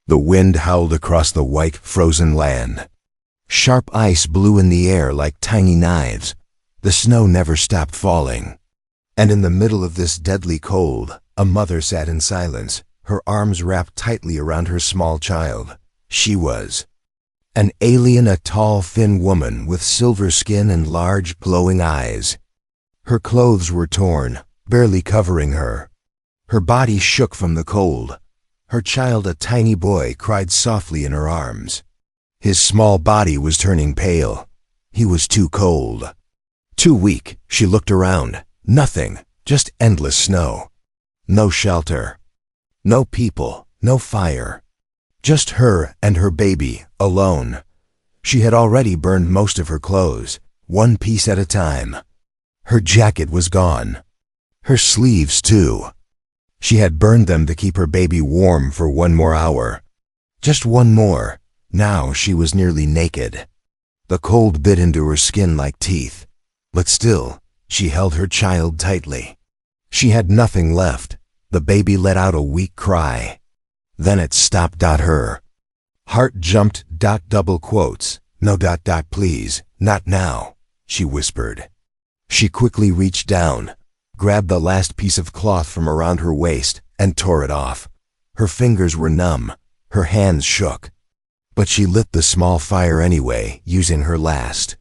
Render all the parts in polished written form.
The wind howled across the white, frozen land. Sharp ice blew in the air like tiny knives. The snow never stopped falling. And in the middle of this deadly cold, a mother sat in silence, her arms wrapped tightly around her small child. She was an alien, a tall, thin woman with silver skin and large, glowing eyes. Her clothes were torn, barely covering her. Her body shook from the cold. Her child, a tiny boy, cried softly in her arms. His small body was turning pale. He was too cold. Too weak. She looked around. Nothing. Just endless snow. No shelter. No people. No fire. Just her and her baby, alone. She had already burned most of her clothes, one piece at a time. Her jacket was gone. Her sleeves, too. She had burned them to keep her baby warm for one more hour. Just one more. Now she was nearly naked. The cold bit into her skin like teeth. But still, she held her child tightly. She had nothing left. The baby let out a weak cry. Then it stopped. Her heart jumped. Double quotes. No. Please, not now, she whispered. She quickly reached down, grabbed the last piece of cloth from around her waist, and tore it off. Her fingers were numb. Her hands shook. But she lit the small fire anyway, using her last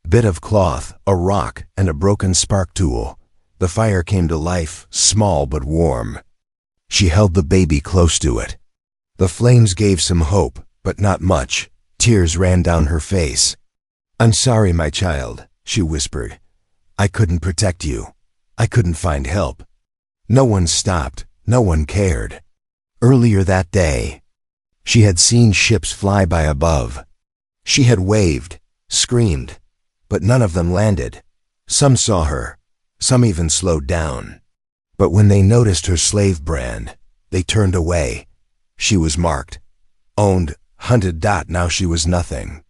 bit of cloth, a rock, and a broken spark tool. The fire came to life, small but warm. She held the baby close to it. The flames gave some hope, but not much. Tears ran down her face. "I'm sorry, my child," she whispered. "I couldn't protect you. I couldn't find help." No one stopped. No one cared. Earlier that day, she had seen ships fly by above. She had waved, screamed, but none of them landed. Some saw her. Some even slowed down. But when they noticed her slave brand, they turned away. She was marked, owned, hunted. Now she was nothing.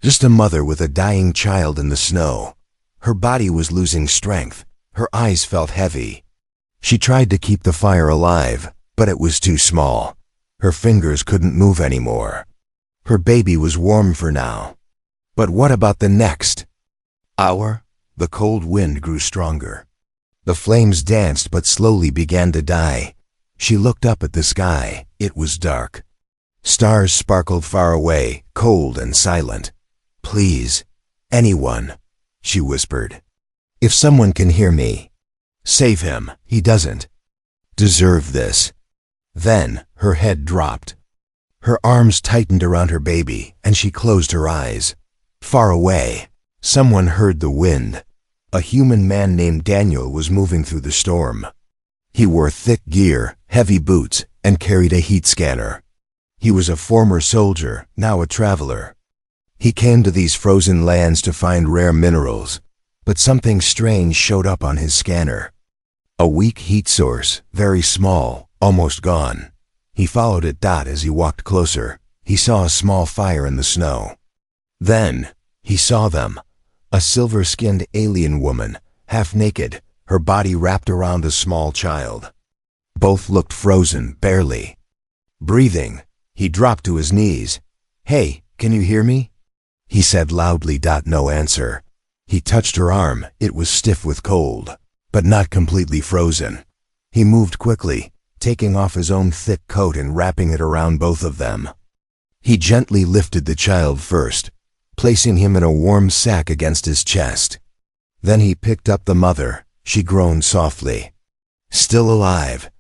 Just a mother with a dying child in the snow. Her body was losing strength. Her eyes felt heavy. She tried to keep the fire alive, but it was too small. Her fingers couldn't move anymore. Her baby was warm for now. But what about the next hour? The cold wind grew stronger. The flames danced but slowly began to die. She looked up at the sky. It was dark. Stars sparkled far away, cold and silent. "Please, anyone," she whispered. "If someone can hear me, save him. He doesn't deserve this." Then her head dropped. Her arms tightened around her baby, and she closed her eyes. Far away, someone heard the wind. A human man named Daniel was moving through the storm. He wore thick gear, heavy boots, and carried a heat scanner. He was a former soldier, now a traveler. He came to these frozen lands to find rare minerals, but something strange showed up on his scanner. A weak heat source, very small, almost gone. He followed it. As he walked closer, he saw a small fire in the snow. Then, he saw them. A silver-skinned alien woman, half naked, her body wrapped around a small child. Both looked frozen, barely breathing. He dropped to his knees. "Hey, can you hear me?" he said loudly. No answer. He touched her arm. It was stiff with cold, but not completely frozen. He moved quickly, taking off his own thick coat and wrapping it around both of them. He gently lifted the child first, placing him in a warm sack against his chest. Then he picked up the mother. She groaned softly. Still alive.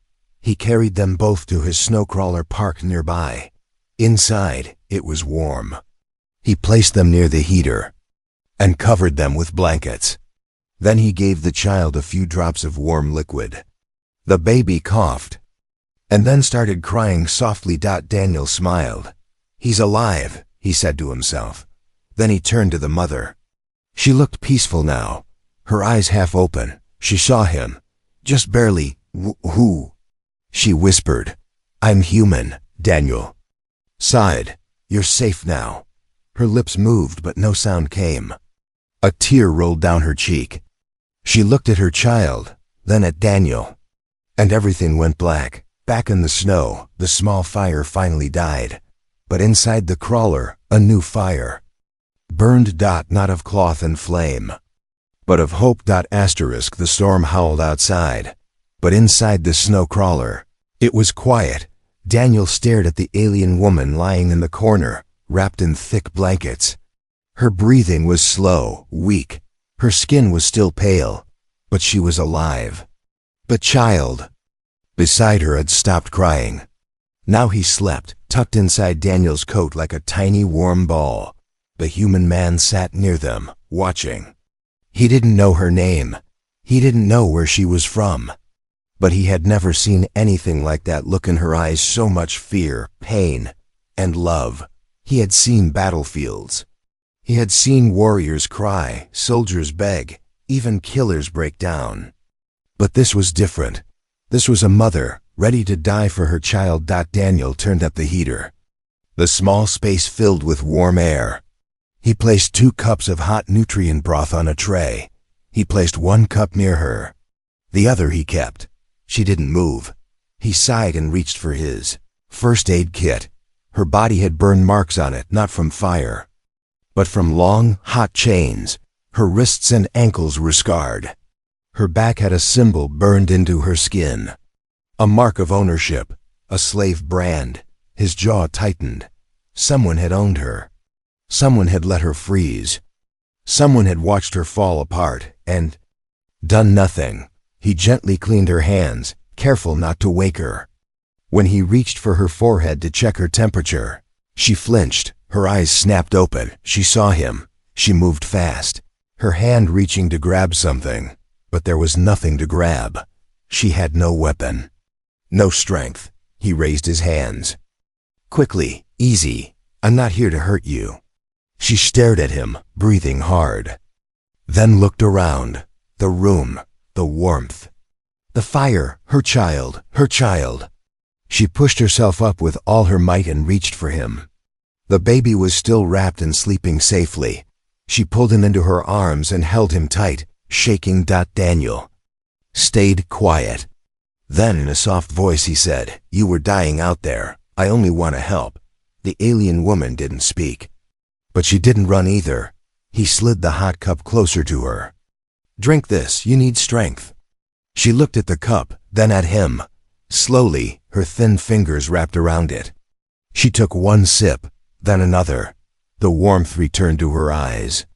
He carried them both to his snowcrawler parked nearby. Inside, it was warm. He placed them near the heater and covered them with blankets. Then he gave the child a few drops of warm liquid. The baby coughed and then started crying softly. Daniel smiled. "He's alive," he said to himself. Then he turned to the mother. She looked peaceful now, her eyes half open. She saw him, just barely. Who? She whispered. "I'm human," Daniel sighed. "You're safe now." Her lips moved, but no sound came. A tear rolled down her cheek. She looked at her child, then at Daniel, and everything went black. Back in the snow, the small fire finally died. But inside the crawler, a new fire burned. Not of cloth and flame, but of hope. Asterisk. The storm howled outside, but inside the snow crawler, it was quiet. Daniel stared at the alien woman lying in the corner, wrapped in thick blankets. Her breathing was slow, weak. Her skin was still pale, but she was alive. The child beside her had stopped crying. Now he slept, tucked inside Daniel's coat like a tiny warm ball. The human man sat near them, watching. He didn't know her name. He didn't know where she was from. But he had never seen anything like that look in her eyes, so much fear, pain, and love. He had seen battlefields. He had seen warriors cry, soldiers beg, even killers break down. But this was different. This was a mother, ready to die for her child. Daniel turned up the heater. The small space filled with warm air. He placed 2 cups of hot nutrient broth on a tray. He placed 1 cup near her. The other he kept. She didn't move. He sighed and reached for his first aid kit. Her body had burn marks on it, not from fire, but from long, hot chains. Her wrists and ankles were scarred. Her back had a symbol burned into her skin. A mark of ownership, a slave brand. His jaw tightened. Someone had owned her. Someone had let her freeze. Someone had watched her fall apart and done nothing. He gently cleaned her hands, careful not to wake her. When he reached for her forehead to check her temperature, she flinched. Her eyes snapped open. She saw him. She moved fast, her hand reaching to grab something, but there was nothing to grab. She had no weapon, no strength. He raised his hands. Quickly, easy. I'm not here to hurt you. She stared at him, breathing hard, then looked around. The room, the warmth, the fire, her child, her child. She pushed herself up with all her might and reached for him. The baby was still wrapped and sleeping safely. She pulled him into her arms and held him tight, shaking. Daniel stayed quiet. Then in a soft voice he said, "You were dying out there. I only want to help." The alien woman didn't speak, but she didn't run either. He slid the hot cup closer to her. "Drink this, you need strength." She looked at the cup, then at him. Slowly, her thin fingers wrapped around it. She took 1 sip, then another. The warmth returned to her eyes.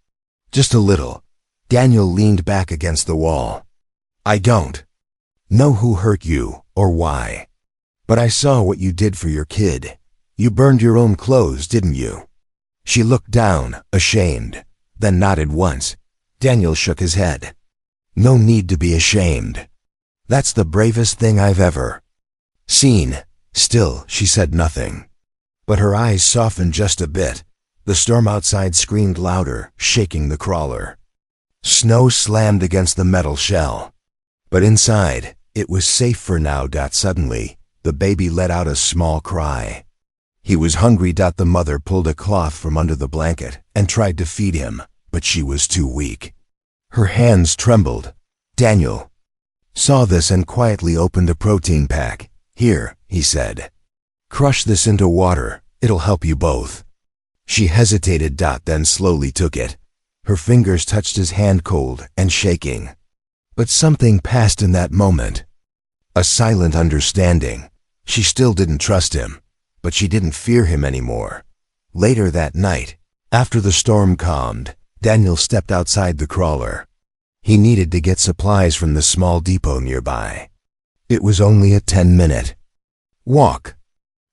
Just a little. Daniel leaned back against the wall. "I don't know who hurt you, or why. But I saw what you did for your kid. You burned your own clothes, didn't you?" She looked down, ashamed, then nodded once. Daniel shook his head. "No need to be ashamed. That's the bravest thing I've ever seen." Still, she said nothing. But her eyes softened just a bit. The storm outside screamed louder, shaking the crawler. Snow slammed against the metal shell. But inside, it was safe for now. Suddenly, the baby let out a small cry. He was hungry. The mother pulled a cloth from under the blanket and tried to feed him, but she was too weak. Her hands trembled. Daniel saw this and quietly opened a protein pack. "Here," he said. "Crush this into water. It'll help you both." She hesitated. Then slowly took it. Her fingers touched his hand, cold and shaking. But something passed in that moment. A silent understanding. She still didn't trust him, but she didn't fear him anymore. Later that night, after the storm calmed, Daniel stepped outside the crawler. He needed to get supplies from the small depot nearby. It was only a 10-minute walk.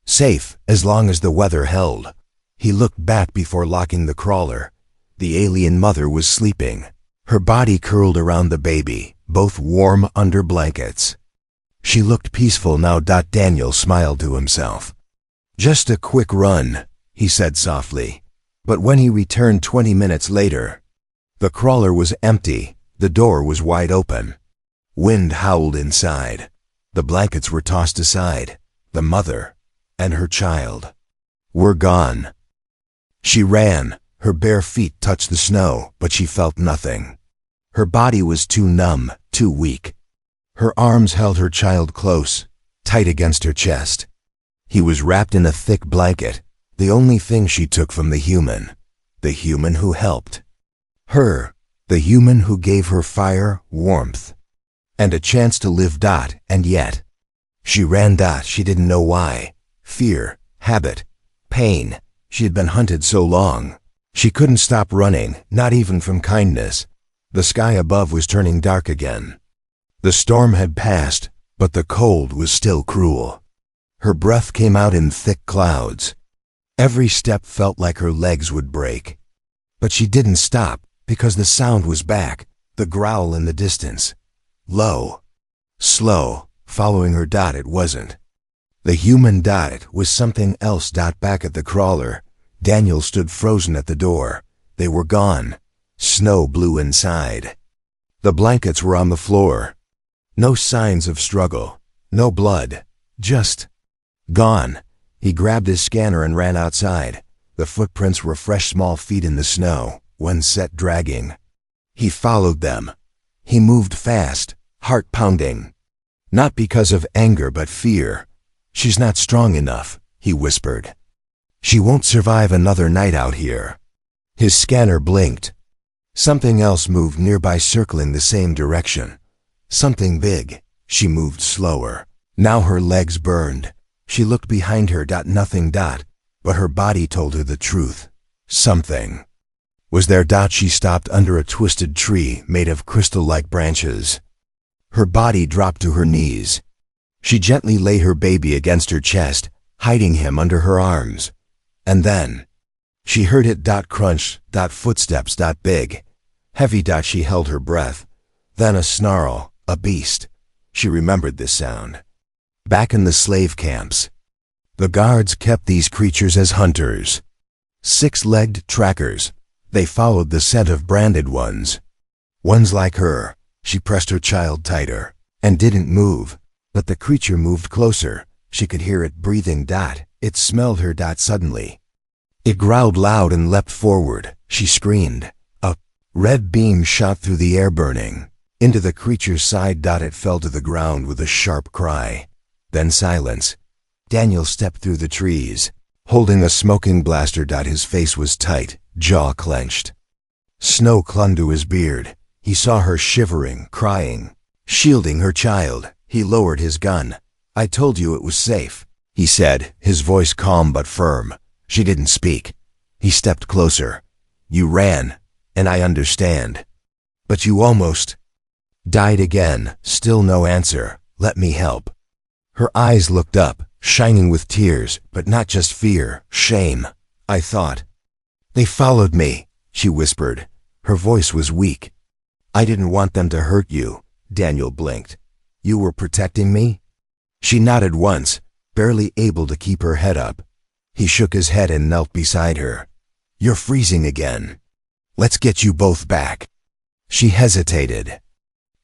Safe, as long as the weather held. He looked back before locking the crawler. The alien mother was sleeping, her body curled around the baby, both warm under blankets. She looked peaceful now. Daniel smiled to himself. "Just a quick run," he said softly. But when he returned 20 minutes later, the crawler was empty. The door was wide open. Wind howled inside. The blankets were tossed aside. The mother and her child were gone. She ran. Her bare feet touched the snow, but she felt nothing. Her body was too numb, too weak. Her arms held her child close, tight against her chest. He was wrapped in a thick blanket, the only thing she took from the human who helped her, the human who gave her fire, warmth, and a chance to live. And yet, she ran. She didn't know why. Fear, habit, pain. She had been hunted so long. She couldn't stop running, not even from kindness. The sky above was turning dark again. The storm had passed, but the cold was still cruel. Her breath came out in thick clouds. Every step felt like her legs would break. But she didn't stop, because the sound was back, the growl in the distance. Low, slow, following her. It wasn't the human. It was something else. Back at the crawler, Daniel stood frozen at the door. They were gone. Snow blew inside. The blankets were on the floor. No signs of struggle, no blood, just gone. He grabbed his scanner and ran outside. The footprints were fresh, small feet in the snow, one set dragging. He followed them. He moved fast, heart pounding. Not because of anger but fear. "She's not strong enough," he whispered. "She won't survive another night out here." His scanner blinked. Something else moved nearby, circling the same direction. Something big. She moved slower. Now her legs burned. She looked behind her. Nothing. But her body told her the truth. Something was there. She stopped under a twisted tree made of crystal-like branches. Her body dropped to her knees. She gently lay her baby against her chest, hiding him under her arms. And then she heard it. Crunch. Footsteps. Big, heavy. She held her breath. Then a snarl. A beast. She remembered this sound. Back in the slave camps, the guards kept these creatures as hunters. Six-legged trackers. They followed the scent of branded ones. Ones like her. She pressed her child tighter and didn't move. But the creature moved closer. She could hear it breathing. It smelled her. Suddenly, it growled loud and leapt forward. She screamed. A red beam shot through the air, burning into the creature's side. It fell to the ground with a sharp cry. Then silence. Daniel stepped through the trees, holding a smoking blaster. His face was tight, jaw clenched. Snow clung to his beard. He saw her shivering, crying, shielding her child. He lowered his gun. "I told you it was safe," he said, his voice calm but firm. She didn't speak. He stepped closer. "You ran, and I understand. But you almost died again." Still no answer. "Let me help." Her eyes looked up, shining with tears, but not just fear, shame. "I thought they followed me," she whispered. Her voice was weak. "I didn't want them to hurt you." Daniel blinked. "You were protecting me?" She nodded once, barely able to keep her head up. He shook his head and knelt beside her. "You're freezing again. Let's get you both back." She hesitated,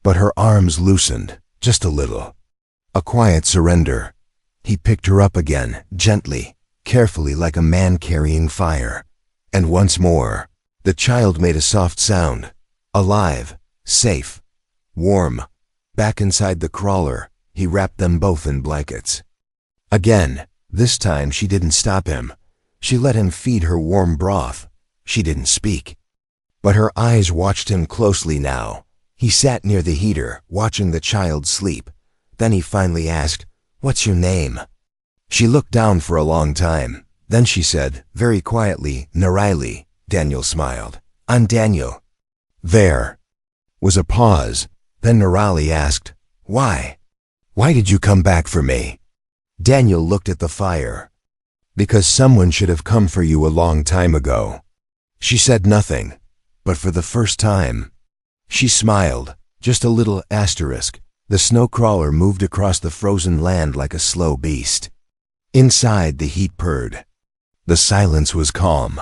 but her arms loosened, just a little. A quiet surrender. He picked her up again, gently, carefully, like a man carrying fire. And once more, the child made a soft sound. Alive, safe, warm. Back inside the crawler, he wrapped them both in blankets. Again, this time she didn't stop him. She let him feed her warm broth. She didn't speak. But her eyes watched him closely now. He sat near the heater, watching the child sleep. Then he finally asked, "What's your name?" She looked down for a long time. Then she said, very quietly, "Naraili." Daniel smiled. "I'm Daniel." There was a pause. Then Naraili asked, "Why? Why did you come back for me?" Daniel looked at the fire. "Because someone should have come for you a long time ago." She said nothing, but for the first time, she smiled, just a little asterisk. The snow crawler moved across the frozen land like a slow beast. Inside, the heat purred. The silence was calm.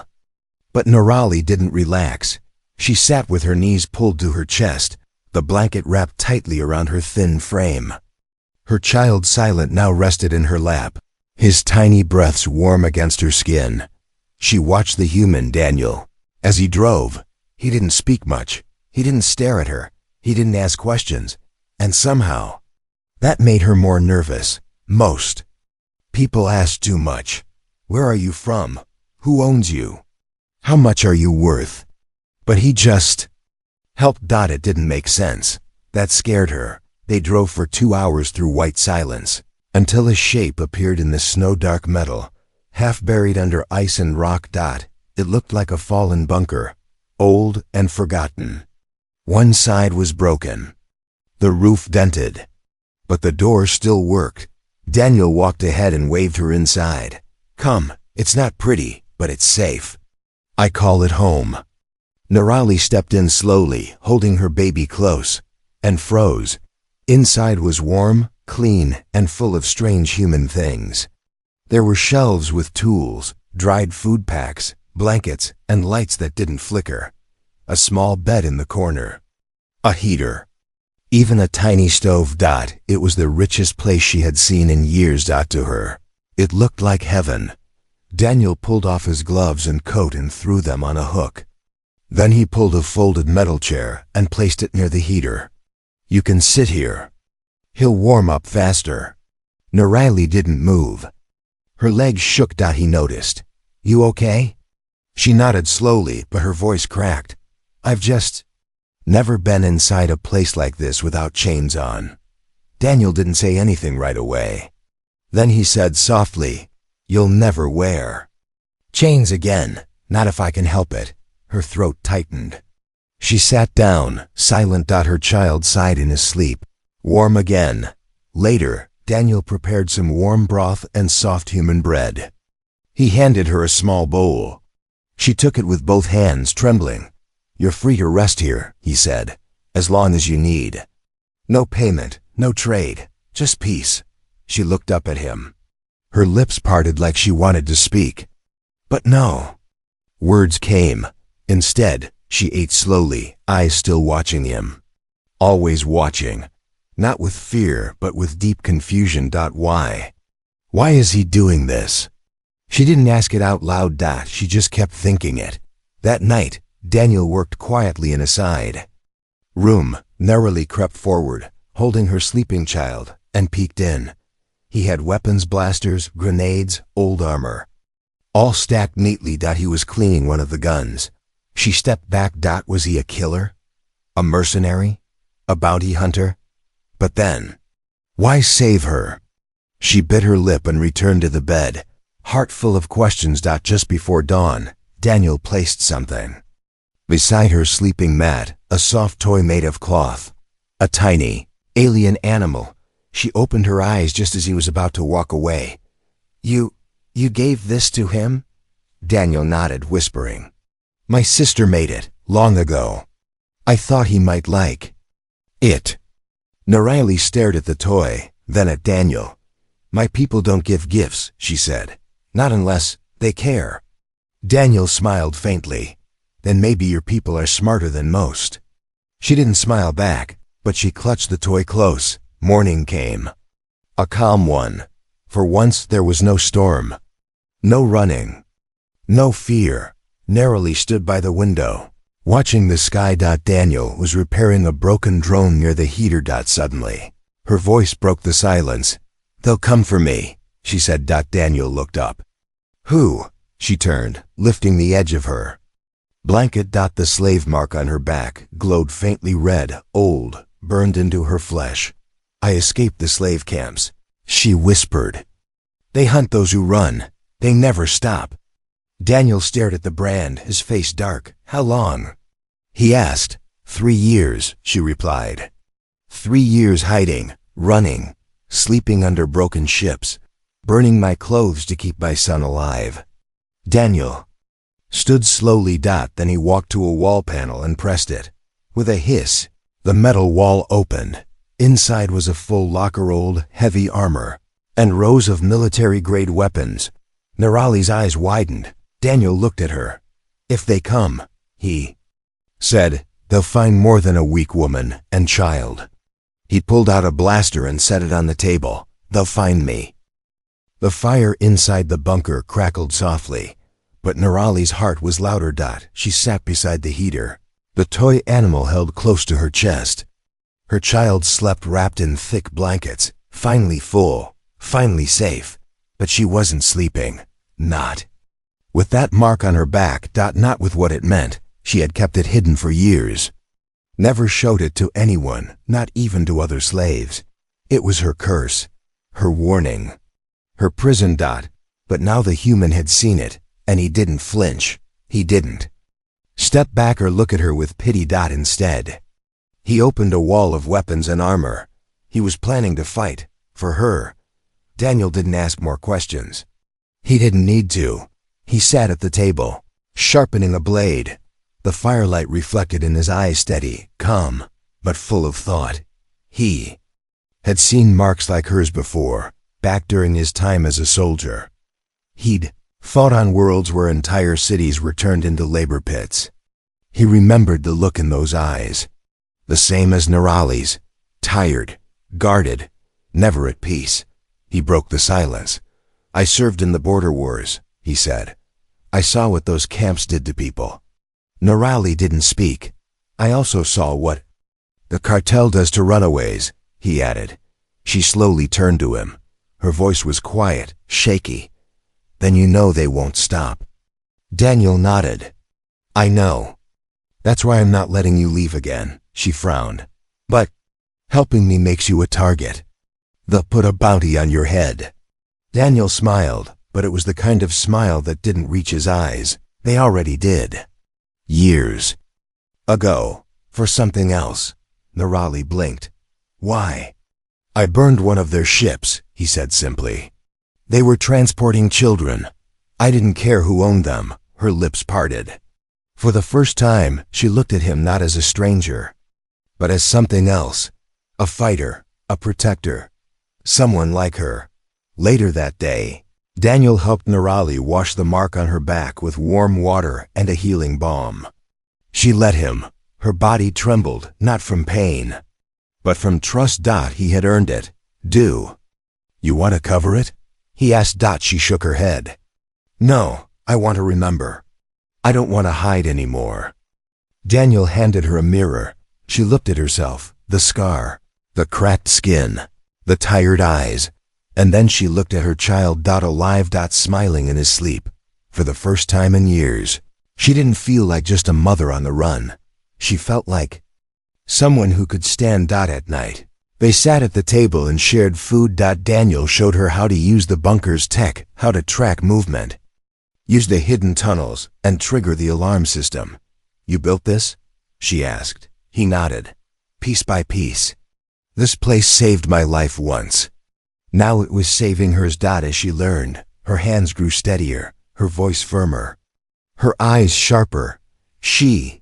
But Naraili didn't relax. She sat with her knees pulled to her chest, the blanket wrapped tightly around her thin frame. Her child, silent now, rested in her lap, his tiny breaths warm against her skin. She watched the human Daniel. As he drove, he didn't speak much. He didn't stare at her. He didn't ask questions. And somehow, that made her more nervous. Most people ask too much. Where are you from? Who owns you? How much are you worth? But he just helped. It didn't make sense. That scared her. They drove for 2 hours through white silence, until a shape appeared in the snow-dark metal, half buried under ice and rock. It looked like a fallen bunker, old and forgotten. One side was broken, the roof dented, but the door still worked. Daniel walked ahead and waved her inside. Come, it's not pretty, but it's safe. I call it home. Nirali stepped in slowly, holding her baby close, and froze. Inside was warm, clean, and full of strange human things. There were shelves with tools, dried food packs, blankets, and lights that didn't flicker. A small bed in the corner. A heater. Even a tiny stove. It was the richest place she had seen in years. To her, it looked like heaven. Daniel pulled off his gloves and coat and threw them on a hook. Then he pulled a folded metal chair and placed it near the heater. You can sit here. He'll warm up faster. Nirali didn't move. Her legs shook. He noticed. You okay? She nodded slowly, but her voice cracked. I've just never been inside a place like this without chains on. Daniel didn't say anything right away. Then he said softly, You'll never wear chains again, not if I can help it. Her throat tightened. She sat down, silent. Her child sighed in his sleep. Warm again. Later, Daniel prepared some warm broth and soft human bread. He handed her a small bowl. She took it with both hands, trembling. You're free to rest here, he said, as long as you need. No payment, no trade, just peace. She looked up at him. Her lips parted like she wanted to speak. But no words came. Instead, she ate slowly, eyes still watching him. Always watching. Not with fear, but with deep confusion. Why? Why is he doing this? She didn't ask it out loud. She just kept thinking it. That night, Daniel worked quietly in a side room. Nirali crept forward, holding her sleeping child, and peeked in. He had weapons, blasters, grenades, old armor, all stacked neatly. He was cleaning one of the guns. She stepped back. Was he a killer? A mercenary? A bounty hunter? But then, why save her? She bit her lip and returned to the bed, heart full of questions. Just before dawn, Daniel placed something beside her sleeping mat, a soft toy made of cloth. A tiny, alien animal. She opened her eyes just as he was about to walk away. You gave this to him? Daniel nodded, whispering. My sister made it, long ago. I thought he might like it. Nirali stared at the toy, then at Daniel. My people don't give gifts, she said. Not unless they care. Daniel smiled faintly. Then maybe your people are smarter than most. She didn't smile back, but she clutched the toy close. Morning came. A calm one. For once there was no storm. No running. No fear. Nirali stood by the window, watching the sky. Daniel was repairing a broken drone near the heater. Suddenly, her voice broke the silence. They'll come for me, she said. Daniel looked up. Who? She turned, lifting the edge of her blanket. The slave mark on her back glowed faintly red, old, burned into her flesh. I escaped the slave camps, she whispered. They hunt those who run. They never stop. Daniel stared at the brand, his face dark. How long? He asked. 3 years, she replied. 3 years hiding, running, sleeping under broken ships, burning my clothes to keep my son alive. Daniel stood slowly. Then he walked to a wall panel and pressed it. With a hiss, the metal wall opened. Inside was a full locker, old, heavy armor, and rows of military-grade weapons. Nirali's eyes widened. Daniel looked at her. If they come, he said, they'll find more than a weak woman and child. He pulled out a blaster and set it on the table. They'll find me. The fire inside the bunker crackled softly, but Nirali's heart was louder. She sat beside the heater, the toy animal held close to her chest. Her child slept wrapped in thick blankets, finally full, finally safe. But she wasn't sleeping. Not. With that mark on her back, not with what it meant. She had kept it hidden for years. Never showed it to anyone, not even to other slaves. It was her curse, her warning, her prison. But now the human had seen it, and he didn't flinch. He didn't step back or look at her with pity. Instead, he opened a wall of weapons and armor. He was planning to fight, for her. Daniel didn't ask more questions. He didn't need to. He sat at the table, sharpening a blade. The firelight reflected in his eyes, steady, calm, but full of thought. He had seen marks like hers before, back during his time as a soldier. He'd fought on worlds where entire cities were turned into labor pits. He remembered the look in those eyes, the same as Nerali's, tired, guarded, never at peace. He broke the silence. "I served in the border wars," he said. "I saw what those camps did to people." Nerali didn't speak. "I also saw what the cartel does to runaways," he added. She slowly turned to him. Her voice was quiet, shaky. "Then you know they won't stop." Daniel nodded. "I know. That's why I'm not letting you leave again," she frowned. "But helping me makes you a target. They'll put a bounty on your head." Daniel smiled, but it was the kind of smile that didn't reach his eyes. They already did. Years ago, for something else. Nerali blinked. "Why?" "I burned one of their ships," he said simply. "They were transporting children. I didn't care who owned them." Her lips parted. For the first time, she looked at him not as a stranger, but as something else. A fighter, a protector, someone like her. Later that day, Daniel helped Nerali wash the mark on her back with warm water and a healing balm. She let him. Her body trembled, not from pain, but from trust. He had earned it. "Do you want to cover it?" he asked. She shook her head. "No, I want to remember. I don't want to hide anymore." Daniel handed her a mirror. She looked at herself, the scar, the cracked skin, the tired eyes, and then she looked at her child. Alive, smiling in his sleep. For the first time in years, she didn't feel like just a mother on the run. She felt like someone who could stand. At night, they sat at the table and shared food. Daniel showed her how to use the bunker's tech, how to track movement, use the hidden tunnels, and trigger the alarm system. "You built this?" she asked. He nodded. "Piece by piece. This place saved my life once. Now it was saving hers." As she learned, her hands grew steadier, her voice firmer, her eyes sharper. She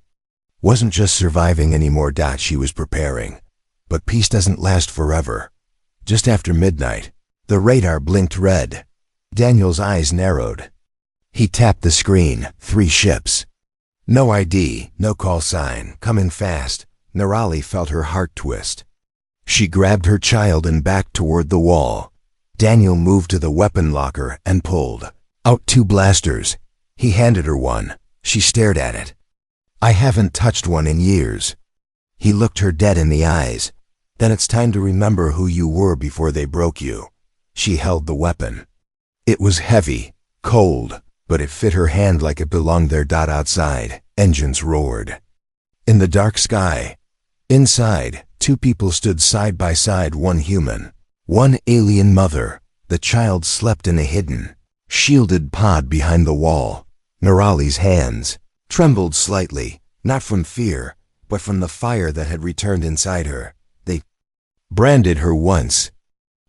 wasn't just surviving anymore. She was preparing. But peace doesn't last forever. Just after midnight, the radar blinked red. Daniel's eyes narrowed. He tapped the screen. 3 ships. No ID, no call sign, coming fast. Nerali felt her heart twist. She grabbed her child and backed toward the wall. Daniel moved to the weapon locker and pulled out 2 blasters. He handed her one. She stared at it. "I haven't touched one in years." He looked her dead in the eyes. "Then it's time to remember who you were before they broke you." She held the weapon. It was heavy, cold, but it fit her hand like it belonged there. Outside, engines roared. In the dark sky, inside, 2 people stood side by side, one human, one alien mother. The child slept in a hidden, shielded pod behind the wall. Nerali's hands trembled slightly, not from fear, but from the fire that had returned inside her. They branded her once,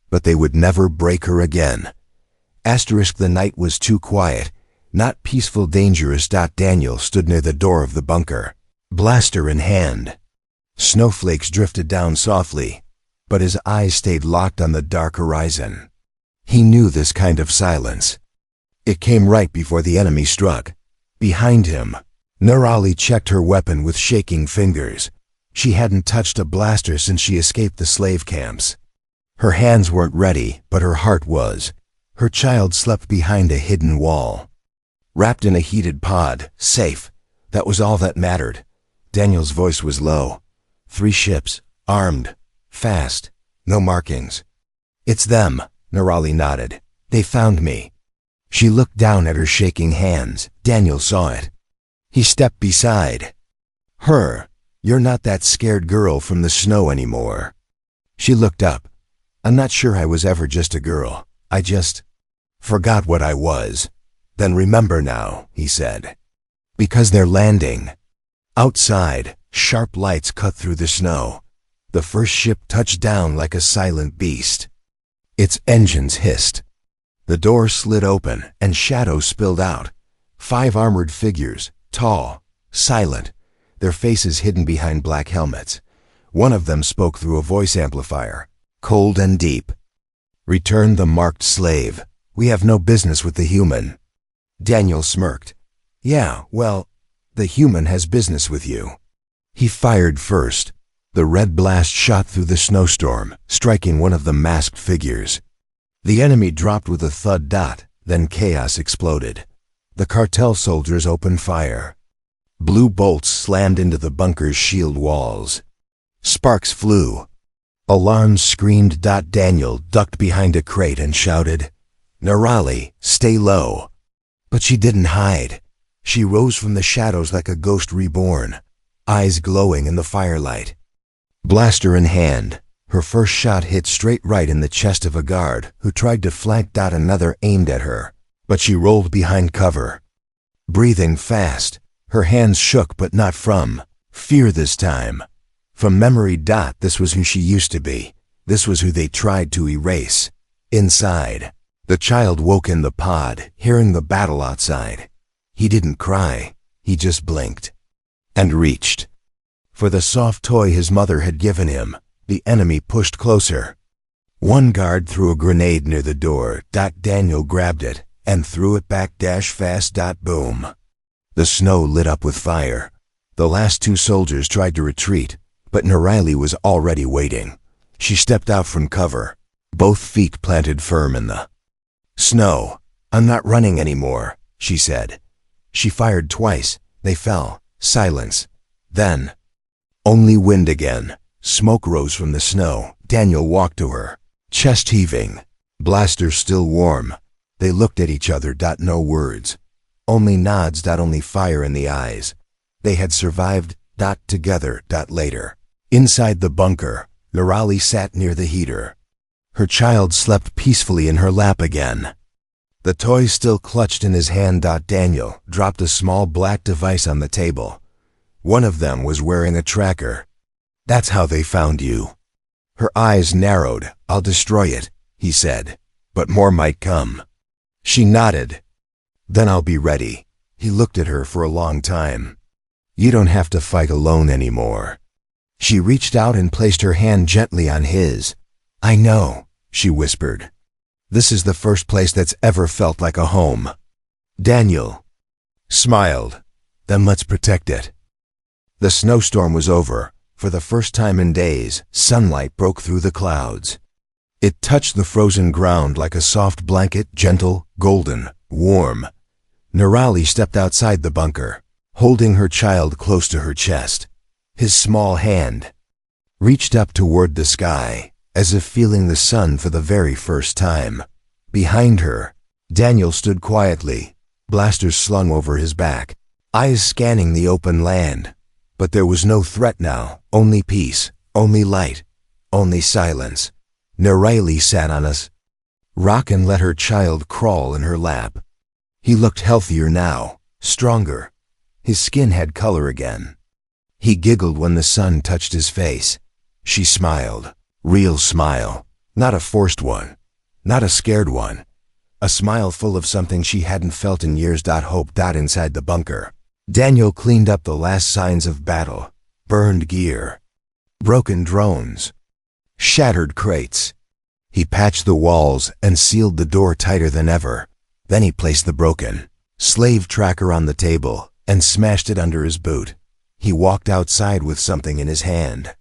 but they would never break her again. The night was too quiet, not peaceful, dangerous. Daniel stood near the door of the bunker, blaster in hand. Snowflakes drifted down softly, but his eyes stayed locked on the dark horizon. He knew this kind of silence. It came right before the enemy struck. Behind him, Nerali checked her weapon with shaking fingers. She hadn't touched a blaster since she escaped the slave camps. Her hands weren't ready, but her heart was. Her child slept behind a hidden wall, wrapped in a heated pod, safe. That was all that mattered. Daniel's voice was low. 3 ships, armed, fast, no markings. "It's them," Nerali nodded. They found me. She looked down at her shaking hands. Daniel saw it. He stepped beside her. You're not that scared girl from the snow anymore. She looked up. I'm not sure I was ever just a girl. I just forgot what I was. Then remember now, he said. Because they're landing. Outside, sharp lights cut through the snow. The first ship touched down like a silent beast. Its engines hissed. The door slid open and shadows spilled out. 5 armored figures, tall, silent, their faces hidden behind black helmets. One of them spoke through a voice amplifier, cold and deep. Return the marked slave. We have no business with the human. Daniel smirked. Yeah, well, the human has business with you. He fired first. The red blast shot through the snowstorm, striking one of the masked figures. The enemy dropped with a thud. Then chaos exploded. The cartel soldiers opened fire. Blue bolts slammed into the bunker's shield walls. Sparks flew. Alarms screamed. Daniel ducked behind a crate and shouted, Nerali, stay low. But she didn't hide. She rose from the shadows like a ghost reborn, eyes glowing in the firelight. Blaster in hand, her first shot hit straight right in the chest of a guard who tried to flank. Another aimed at her, but she rolled behind cover. Breathing fast, her hands shook, but not from fear this time. From memory. This was who she used to be. This was who they tried to erase. Inside, the child woke in the pod, hearing the battle outside. He didn't cry, he just blinked and reached for the soft toy his mother had given him. The enemy pushed closer. One guard threw a grenade near the door. Daniel grabbed it and threw it back. Fast. Boom. The snow lit up with fire. The last 2 soldiers tried to retreat, but Nerali was already waiting. She stepped out from cover, both feet planted firm in the snow. I'm not running anymore, she said. She fired twice. They fell. Silence. Then, only wind again. Smoke rose from the snow. Daniel walked to her, chest heaving, blaster still warm. They looked at each other. No words. Only nods. Only fire in the eyes. They had survived. Together. Later. Inside the bunker, Nerali sat near the heater. Her child slept peacefully in her lap again. The toy still clutched in his hand. Daniel dropped a small black device on the table. One of them was wearing a tracker. That's how they found you. Her eyes narrowed. I'll destroy it, he said, but more might come. She nodded. Then I'll be ready. He looked at her for a long time. You don't have to fight alone anymore. She reached out and placed her hand gently on his. I know, she whispered. This is the first place that's ever felt like a home. Daniel smiled. Then let's protect it. The snowstorm was over. For the first time in days, sunlight broke through the clouds. It touched the frozen ground like a soft blanket, gentle, golden, warm. Nerali stepped outside the bunker, holding her child close to her chest. His small hand reached up toward the sky, as if feeling the sun for the very first time. Behind her, Daniel stood quietly, blasters slung over his back, eyes scanning the open land. But there was no threat now, only peace, only light, only silence. Nerali sat on us rock and let her child crawl in her lap. He looked healthier now, stronger. His skin had color again. He giggled when the sun touched his face. She smiled, real smile, not a forced one, not a scared one. A smile full of something she hadn't felt in years. Hope. Inside the bunker, Daniel cleaned up the last signs of battle, burned gear, broken drones, shattered crates. He patched the walls and sealed the door tighter than ever. Then he placed the broken slave tracker on the table and smashed it under his boot. He walked outside with something in his hand.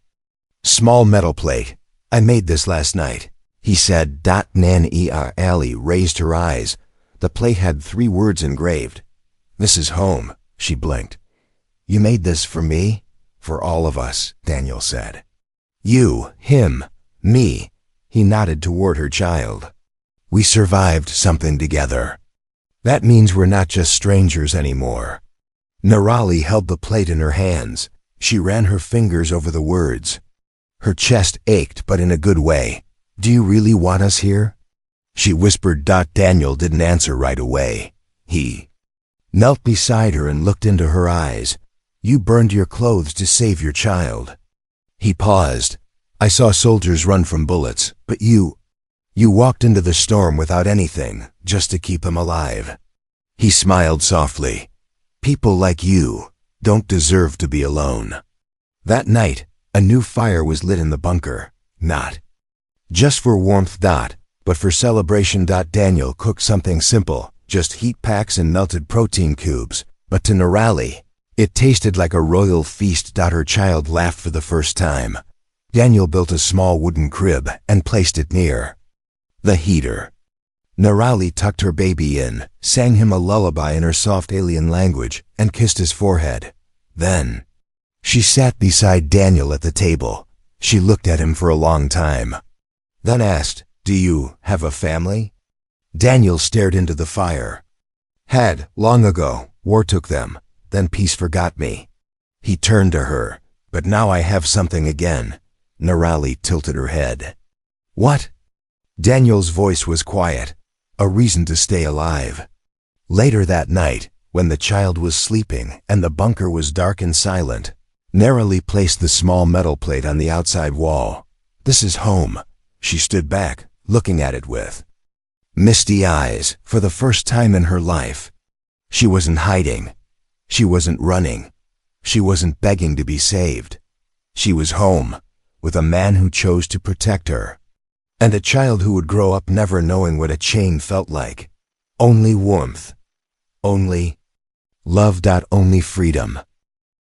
Small metal plate. I made this last night, he said. Nerali raised her eyes. The plate had 3 words engraved. This is home. She blinked. You made this for me? For all of us, Daniel said. You, him, me. He nodded toward her child. We survived something together. That means we're not just strangers anymore. Nirali held the plate in her hands. She ran her fingers over the words. Her chest ached, but in a good way. Do you really want us here? She whispered. Daniel didn't answer right away. He knelt beside her and looked into her eyes. You burned your clothes to save your child. He paused. I saw soldiers run from bullets, but you walked into the storm without anything, just to keep him alive. He smiled softly. People like you don't deserve to be alone. That night, a new fire was lit in the bunker. Not just for warmth, but for celebration. Daniel cooked something simple, just heat packs and melted protein cubes, but to Nirali, it tasted like a royal feast. Her child laughed for the first time. Daniel built a small wooden crib and placed it near the heater. Nirali tucked her baby in, sang him a lullaby in her soft alien language, and kissed his forehead. Then she sat beside Daniel at the table. She looked at him for a long time, then asked, Do you have a family? Daniel stared into the fire. Had, long ago. War took them, then peace forgot me. He turned to her. But now I have something again. Nirali tilted her head. What? Daniel's voice was quiet. A reason to stay alive. Later that night, when the child was sleeping and the bunker was dark and silent, Nirali placed the small metal plate on the outside wall. This is home. She stood back, looking at it with misty eyes for the first time in her life. She wasn't hiding. She wasn't running. She wasn't begging to be saved. She was home, with a man who chose to protect her, and a child who would grow up never knowing what a chain felt like. Only warmth. Only love. Only freedom.